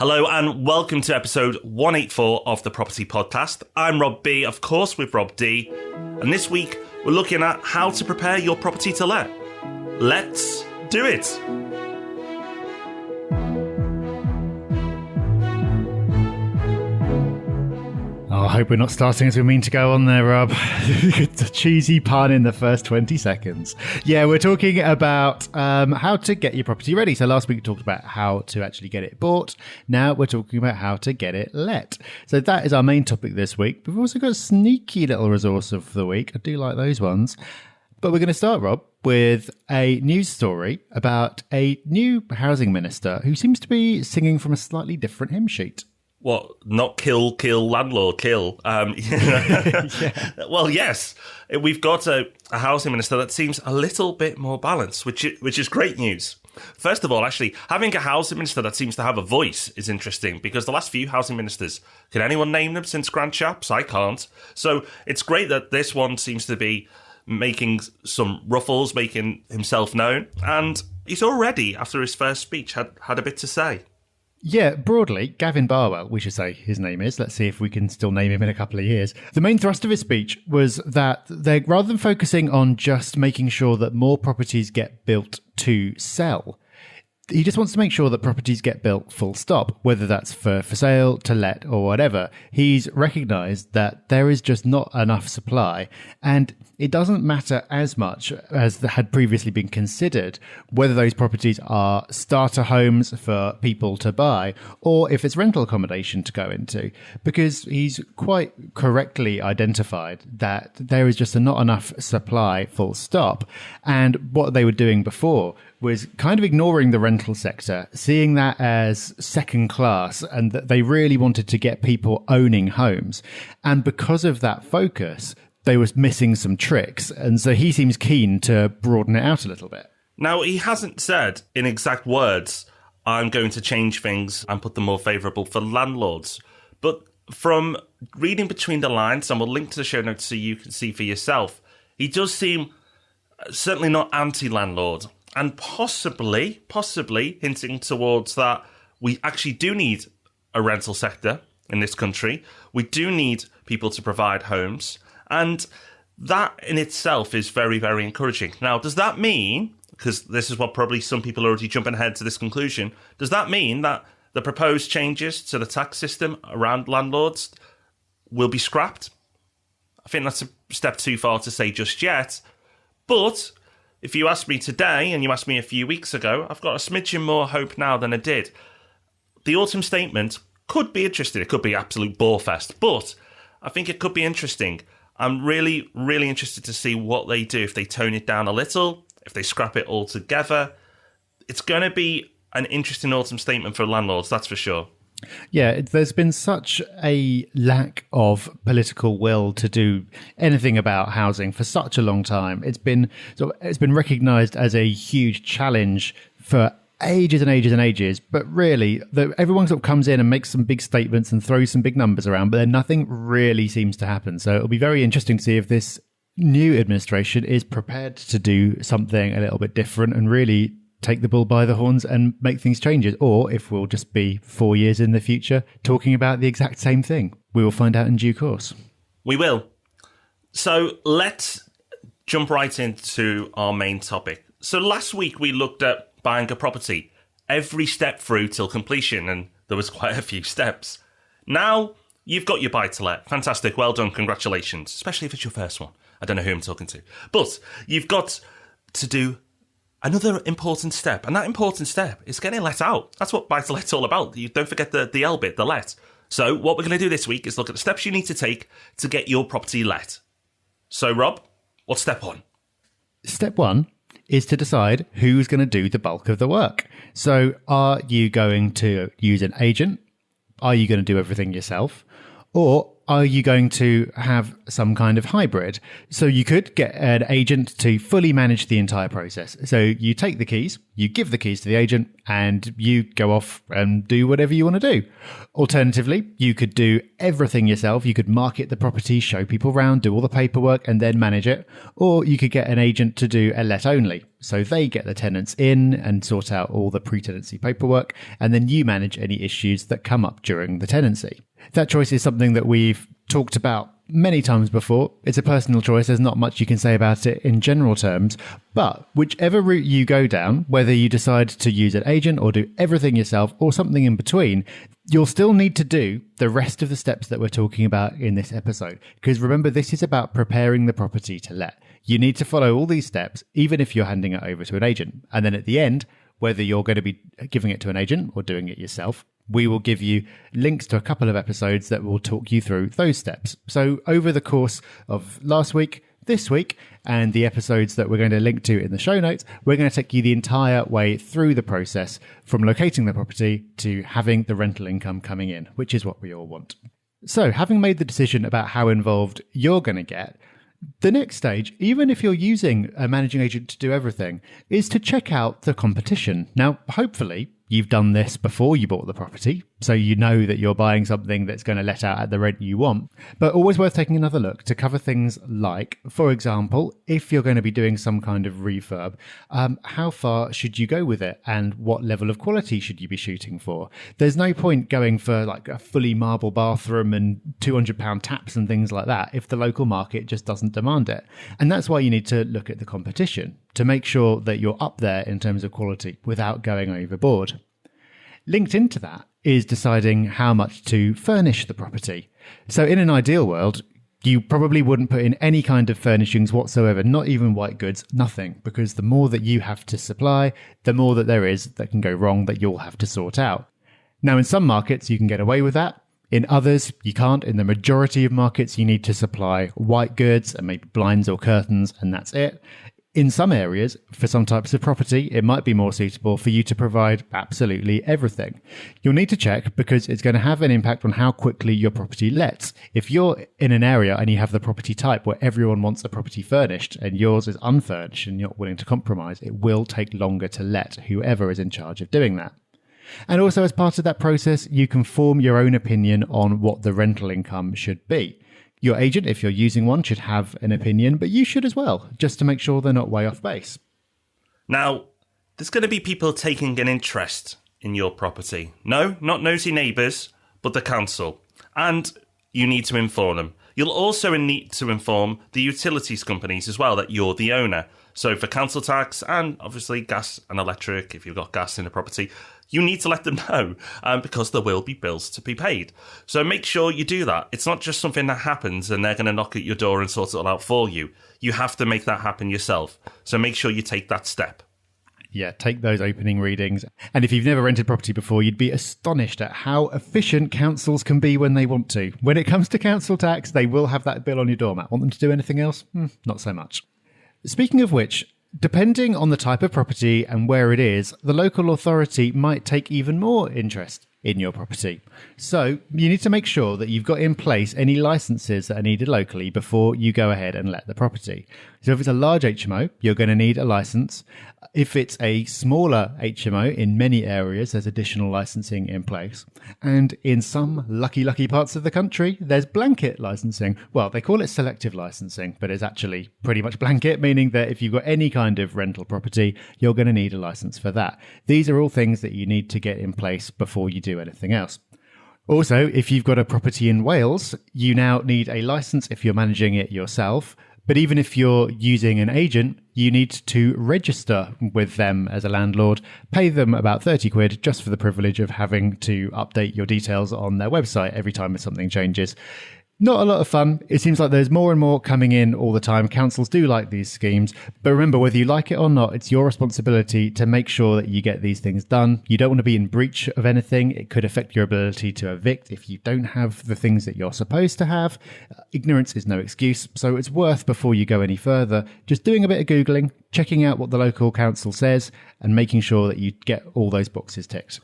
Hello and welcome to episode 184 of the Property Podcast. I'm Rob B, of course, with Rob D. And this week, we're looking at how to prepare your property to let. Let's do it. Oh, I hope we're not starting as we mean to go on there, Rob. It's a cheesy pun in the first 20 seconds. Yeah, we're talking about how to get your property ready. So last week we talked about how to actually get it bought. Now we're talking about how to get it let. So that is our main topic this week. We've also got a sneaky little resource of the week. I do like those ones. But we're going to start, Rob, with a news story about a new housing minister who seems to be singing from a slightly different hymn sheet. What? Not kill, landlord, kill. Yeah. Well, yes. We've got a housing minister that seems a little bit more balanced, which is great news. First of all, actually, having a housing minister that seems to have a voice is interesting because the last few housing ministers, can anyone name them since Grant Shapps? I can't. So it's great that this one seems to be making some ruffles, making himself known. And he's already, after his first speech, had a bit to say. Yeah, broadly, Gavin Barwell, we should say his name is. Let's see if we can still name him in a couple of years. The main thrust of his speech was that they, rather than focusing on just making sure that more properties get built to sell, he just wants to make sure that properties get built full stop, whether that's for sale, to let, or whatever. He's recognised that there is just not enough supply, and it doesn't matter as much as had previously been considered whether those properties are starter homes for people to buy or if it's rental accommodation to go into, because he's quite correctly identified that there is just not enough supply full stop. And what they were doing before was kind of ignoring the rental sector, seeing that as second class, and that they really wanted to get people owning homes. And because of that focus, they were missing some tricks. And so he seems keen to broaden it out a little bit. Now, he hasn't said in exact words, I'm going to change things and put them more favourable for landlords. But from reading between the lines, and we'll link to the show notes so you can see for yourself, he does seem certainly not anti-landlord. And possibly hinting towards that we actually do need a rental sector in this country. We do need people to provide homes. And that in itself is very, very encouraging. Now, does that mean, because this is what probably some people are already jumping ahead to this conclusion, does that mean that the proposed changes to the tax system around landlords will be scrapped? I think that's a step too far to say just yet. But if you asked me today and you asked me a few weeks ago, I've got a smidgen more hope now than I did. The autumn statement could be interesting. It could be absolute borefest, but I think it could be interesting. I'm really, really interested to see what they do, if they tone it down a little, if they scrap it altogether. It's going to be an interesting autumn statement for landlords, that's for sure. Yeah, there's been such a lack of political will to do anything about housing for such a long time. It's been recognised as a huge challenge for ages and ages and ages. But really, everyone sort of comes in and makes some big statements and throws some big numbers around, but then nothing really seems to happen. So it'll be very interesting to see if this new administration is prepared to do something a little bit different and really take the bull by the horns and make things changes, or if we'll just be 4 years in the future talking about the exact same thing. We will find out in due course. We will. So let's jump right into our main topic. So last week we looked at buying a property, every step through till completion, and there was quite a few steps. Now you've got your buy-to-let. Fantastic, well done, congratulations, especially if it's your first one. I don't know who I'm talking to. But you've got to do another important step, and that important step is getting let out. That's what buy-to-let's all about. You don't forget the L bit, the let. So what we're going to do this week is look at the steps you need to take to get your property let. So, Rob, what's step one? Step one is to decide who's going to do the bulk of the work. So are you going to use an agent? Are you going to do everything yourself? Or Are you going to have some kind of hybrid? So you could get an agent to fully manage the entire process. So you take the keys, you give the keys to the agent, and you go off and do whatever you want to do. Alternatively, you could do everything yourself. You could market the property, show people around, do all the paperwork, and then manage it. Or you could get an agent to do a let only. So they get the tenants in and sort out all the pre-tenancy paperwork, and then you manage any issues that come up during the tenancy. That choice is something that we've talked about many times before. It's a personal choice. There's not much you can say about it in general terms. But whichever route you go down, whether you decide to use an agent or do everything yourself or something in between, you'll still need to do the rest of the steps that we're talking about in this episode. Because remember, this is about preparing the property to let. You need to follow all these steps, even if you're handing it over to an agent. And then at the end, whether you're going to be giving it to an agent or doing it yourself, we will give you links to a couple of episodes that will talk you through those steps. So over the course of last week, this week, and the episodes that we're going to link to in the show notes, we're going to take you the entire way through the process from locating the property to having the rental income coming in, which is what we all want. So having made the decision about how involved you're going to get, the next stage, even if you're using a managing agent to do everything, is to check out the competition. Now, hopefully, you've done this before you bought the property, so you know that you're buying something that's going to let out at the rent you want. But always worth taking another look to cover things like, for example, if you're going to be doing some kind of refurb, how far should you go with it and what level of quality should you be shooting for? There's no point going for like a fully marble bathroom and £200 taps and things like that if the local market just doesn't demand it. And that's why you need to look at the competition to make sure that you're up there in terms of quality without going overboard. Linked into that is deciding how much to furnish the property. So in an ideal world, you probably wouldn't put in any kind of furnishings whatsoever, not even white goods, nothing, because the more that you have to supply, the more that there is that can go wrong that you'll have to sort out. Now, in some markets, you can get away with that. In others, you can't. In the majority of markets, you need to supply white goods and maybe blinds or curtains, and that's it. In some areas, for some types of property, it might be more suitable for you to provide absolutely everything. You'll need to check because it's going to have an impact on how quickly your property lets. If you're in an area and you have the property type where everyone wants a property furnished and yours is unfurnished and you're not willing to compromise, it will take longer to let whoever is in charge of doing that. And also, as part of that process, you can form your own opinion on what the rental income should be. Your agent, if you're using one, should have an opinion, but you should as well, just to make sure they're not way off base. Now, there's going to be people taking an interest in your property. No, not nosy neighbours, but the council. And you need to inform them. You'll also need to inform the utilities companies as well that you're the owner. So for council tax and obviously gas and electric, if you've got gas in a property, you need to let them know because there will be bills to be paid. So make sure you do that. It's not just something that happens and they're going to knock at your door and sort it all out for you. You have to make that happen yourself. So make sure you take that step. Yeah, take those opening readings. And if you've never rented property before, you'd be astonished at how efficient councils can be when they want to. When it comes to council tax, they will have that bill on your doormat. Want them to do anything else? Not so much. Speaking of which, depending on the type of property and where it is, the local authority might take even more interest in your property. So you need to make sure that you've got in place any licenses that are needed locally before you go ahead and let the property. So if it's a large HMO, you're going to need a license. If it's a smaller HMO, in many areas, there's additional licensing in place. And in some lucky parts of the country, there's blanket licensing. Well, they call it selective licensing, but it's actually pretty much blanket, meaning that if you've got any kind of rental property, you're going to need a license for that. These are all things that you need to get in place before you do anything else. Also, if you've got a property in Wales, you now need a license if you're managing it yourself. But even if you're using an agent, you need to register with them as a landlord, pay them about 30 quid just for the privilege of having to update your details on their website every time something changes. Not a lot of fun. It seems like there's more and more coming in all the time. Councils do like these schemes. But remember, whether you like it or not, it's your responsibility to make sure that you get these things done. You don't want to be in breach of anything. It could affect your ability to evict if you don't have the things that you're supposed to have. Ignorance is no excuse. So it's worth, before you go any further, just doing a bit of Googling, checking out what the local council says, and making sure that you get all those boxes ticked.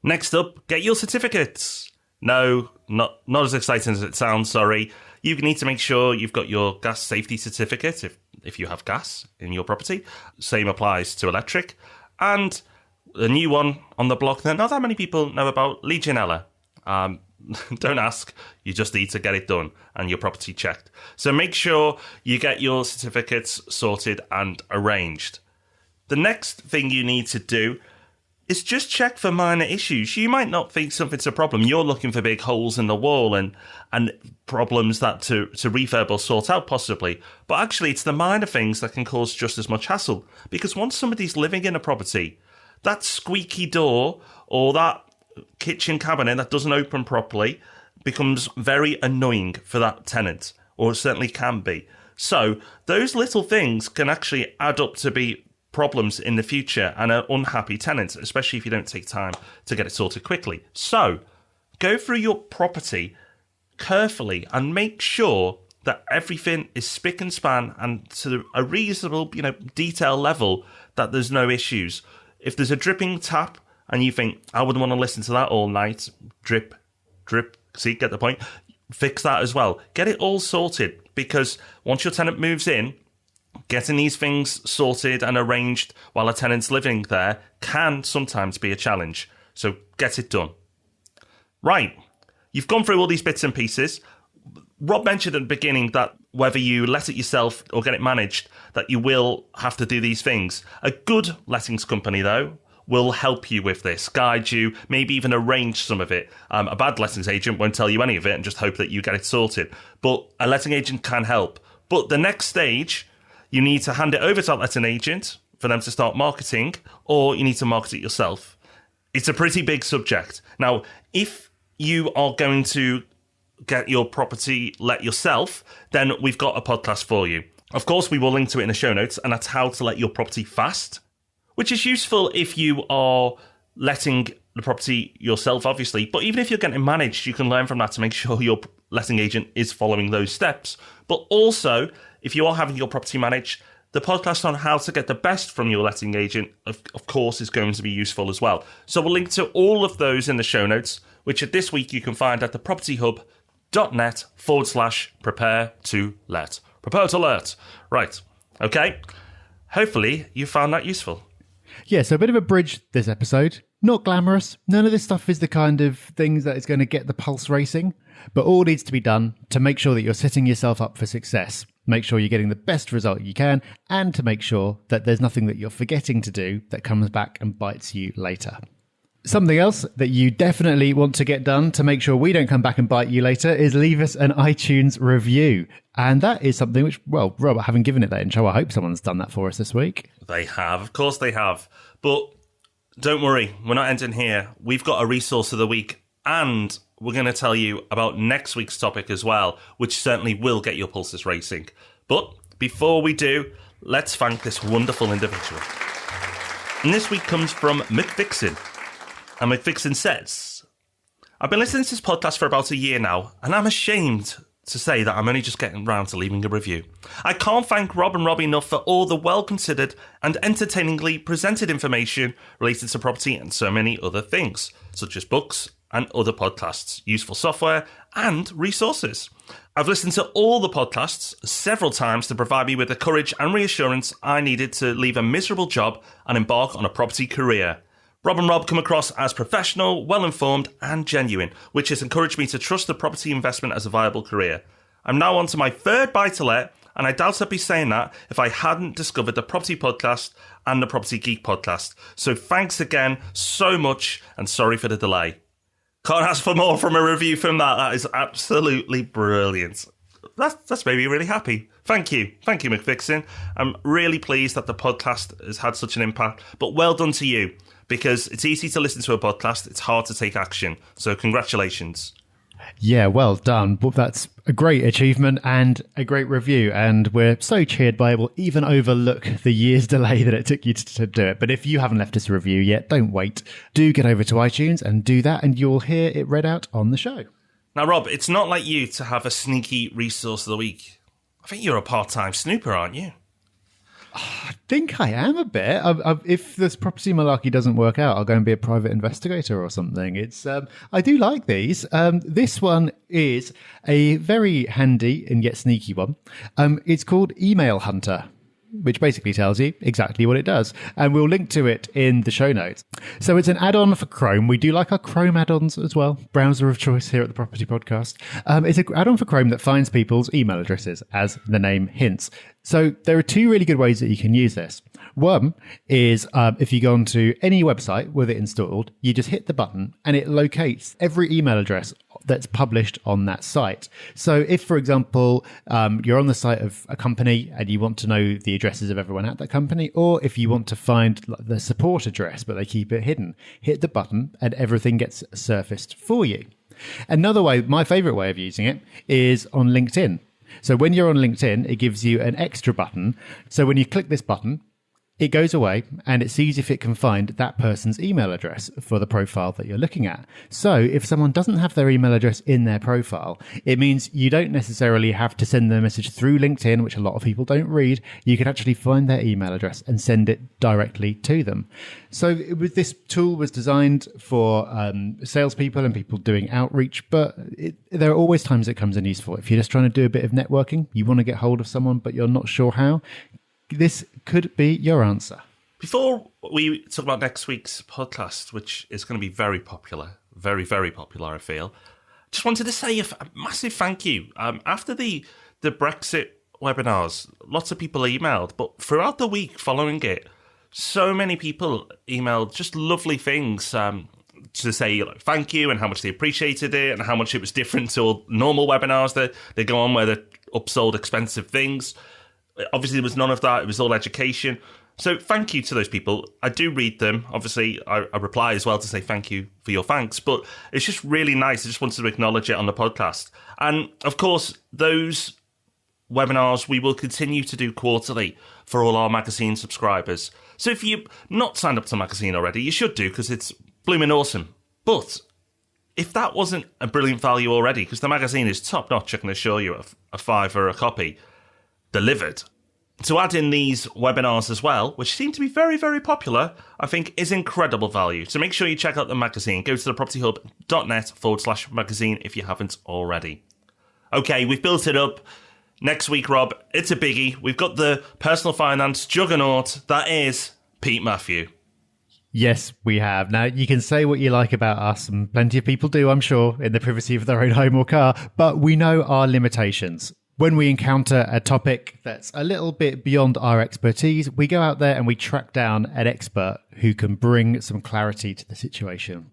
Next up, get your certificates. No, not as exciting as it sounds, sorry. You need to make sure you've got your gas safety certificate if you have gas in your property. Same applies to electric. And a new one on the block that not that many people know about, Legionella. Don't ask, you just need to get it done and your property checked. So make sure you get your certificates sorted and arranged. The next thing you need to do is just check for minor issues. You might not think something's a problem. You're looking for big holes in the wall and problems that to refurb or sort out possibly. But actually, it's the minor things that can cause just as much hassle. Because once somebody's living in a property, that squeaky door or that kitchen cabinet that doesn't open properly becomes very annoying for that tenant, or certainly can be. So those little things can actually add up to be problems in the future and an unhappy tenant, especially if you don't take time to get it sorted quickly. So go through your property carefully and make sure that everything is spick and span and to a reasonable, detail level, that there's no issues. If there's a dripping tap and you think, I wouldn't want to listen to that all night, drip, see, get the point? Fix that as well. Get it all sorted, because once your tenant moves in, getting these things sorted and arranged while a tenant's living there can sometimes be a challenge. So get it done. Right, you've gone through all these bits and pieces. Rob mentioned at the beginning that whether you let it yourself or get it managed, that you will have to do these things. A good lettings company, though, will help you with this, guide you, maybe even arrange some of it. A bad lettings agent won't tell you any of it and just hope that you get it sorted. But a letting agent can help. But the next stage, you need to hand it over to that letting agent for them to start marketing, or you need to market it yourself. It's a pretty big subject. Now, if you are going to get your property let yourself, then we've got a podcast for you. Of course, we will link to it in the show notes, and that's how to let your property fast, which is useful if you are letting the property yourself, obviously. But even if you're getting managed, you can learn from that to make sure your letting agent is following those steps. But also, if you are having your property managed, the podcast on how to get the best from your letting agent, of course, is going to be useful as well. So we'll link to all of those in the show notes, which at this week you can find at thepropertyhub.net/prepare to let. Prepare to let. Right. Okay. Hopefully you found that useful. Yeah, so a bit of a bridge this episode. Not glamorous. None of this stuff is the kind of things that is going to get the pulse racing, but all needs to be done to make sure that you're setting yourself up for success. Make sure you're getting the best result you can, and to make sure that there's nothing that you're forgetting to do that comes back and bites you later. Something else that you definitely want to get done to make sure we don't come back and bite you later is leave us an iTunes review. And that is something which, well, Robert, having given it that intro, I hope someone's done that for us this week. They have. Of course they have. But don't worry, we're not ending here. We've got a resource of the week, and we're going to tell you about next week's topic as well, which certainly will get your pulses racing. But before we do, let's thank this wonderful individual. And this week comes from McVixen. And McVixen says, I've been listening to this podcast for about a year now, and I'm ashamed to say that I'm only just getting round to leaving a review. I can't thank Rob and Rob enough for all the well-considered and entertainingly presented information related to property and so many other things, such as books and other podcasts, useful software, and resources. I've listened to all the podcasts several times to provide me with the courage and reassurance I needed to leave a miserable job and embark on a property career. Rob and Rob come across as professional, well-informed and genuine, which has encouraged me to trust the property investment as a viable career. I'm now on to my third buy-to-let, and I doubt I'd be saying that if I hadn't discovered the Property Podcast and the Property Geek Podcast. So thanks again so much, and sorry for the delay. Can't ask for more from a review from that. That is absolutely brilliant. That's made me really happy. Thank you, McVixen. I'm really pleased that the podcast has had such an impact, but well done to you. Because it's easy to listen to a podcast, it's hard to take action. So congratulations. Yeah, well done. Well, that's a great achievement and a great review. And we're so cheered by it, we'll even overlook the year's delay that it took you to do it. But if you haven't left us a review yet, don't wait. Do get over to iTunes and do that, and you'll hear it read out on the show. Now, Rob, it's not like you to have a sneaky resource of the week. I think you're a part-time snooper, aren't you? I think I am a bit. If this property malarkey doesn't work out, I'll go and be a private investigator or something. It's I do like these. This one is a very handy and yet sneaky one. It's called Email Hunter, which basically tells you exactly what it does. And we'll link to it in the show notes. So it's an add-on for Chrome. We do like our Chrome add-ons as well. Browser of choice here at the Property Podcast. It's an add-on for Chrome that finds people's email addresses, as the name hints. So there are two really good ways that you can use this. One is if you go onto any website with it installed, you just hit the button and it locates every email address that's published on that site. So if, for example, you're on the site of a company and you want to know the addresses of everyone at that company, or if you want to find the support address but they keep it hidden, hit the button and everything gets surfaced for you. Another way, my favorite way of using it, is on LinkedIn. So when you're on LinkedIn, it gives you an extra button. So when you click this button, it goes away and it sees if it can find that person's email address for the profile that you're looking at. So if someone doesn't have their email address in their profile, it means you don't necessarily have to send them a message through LinkedIn, which a lot of people don't read. You can actually find their email address and send it directly to them. So this tool was designed for salespeople and people doing outreach, but there are always times it comes in useful. If you're just trying to do a bit of networking, you want to get hold of someone, but you're not sure how, this could be your answer. Before we talk about next week's podcast, which is going to be very popular, very, very popular, I feel, just wanted to say a massive thank you. After the Brexit webinars, lots of people emailed, but throughout the week following it, so many people emailed just lovely things to say thank you and how much they appreciated it and how much it was different to all normal webinars that they go on where they upsold expensive things. Obviously, there was none of that. It was all education. So thank you to those people. I do read them. Obviously, I reply as well to say thank you for your thanks. But it's just really nice. I just wanted to acknowledge it on the podcast. And, of course, those webinars we will continue to do quarterly for all our magazine subscribers. So if you've not signed up to the magazine already, you should do because it's blooming awesome. But if that wasn't a brilliant value already, because the magazine is top-notch, I can assure you, a £5 a copy, delivered. To add in these webinars as well, which seem to be very, very popular, I think is incredible value. So make sure you check out the magazine. Go to thepropertyhub.net/magazine if you haven't already. Okay, we've built it up. Next week, Rob, it's a biggie. We've got the personal finance juggernaut that is Pete Matthew. Yes, we have. Now, you can say what you like about us, and plenty of people do, I'm sure, in the privacy of their own home or car, but we know our limitations. When we encounter a topic that's a little bit beyond our expertise, we go out there and we track down an expert who can bring some clarity to the situation.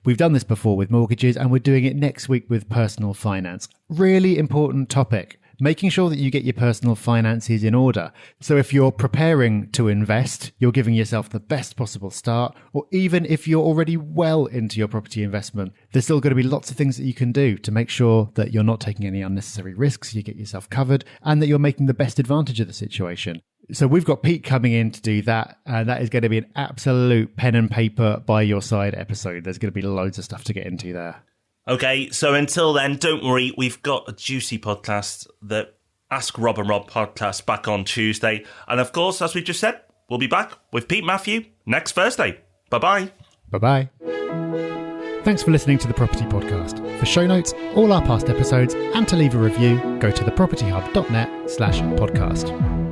We've done this before with mortgages, and we're doing it next week with personal finance. Really important topic. Making sure that you get your personal finances in order. So if you're preparing to invest, you're giving yourself the best possible start, or even if you're already well into your property investment, there's still going to be lots of things that you can do to make sure that you're not taking any unnecessary risks, you get yourself covered, and that you're making the best advantage of the situation. So we've got Pete coming in to do that, and that is going to be an absolute pen and paper by your side episode. There's going to be loads of stuff to get into there. Okay, so until then, don't worry, we've got a juicy podcast, the Ask Rob and Rob podcast, back on Tuesday. And of course, as we just said, we'll be back with Pete Matthew next Thursday. Bye-bye. Bye-bye. Thanks for listening to The Property Podcast. For show notes, all our past episodes, and to leave a review, go to thepropertyhub.net/podcast.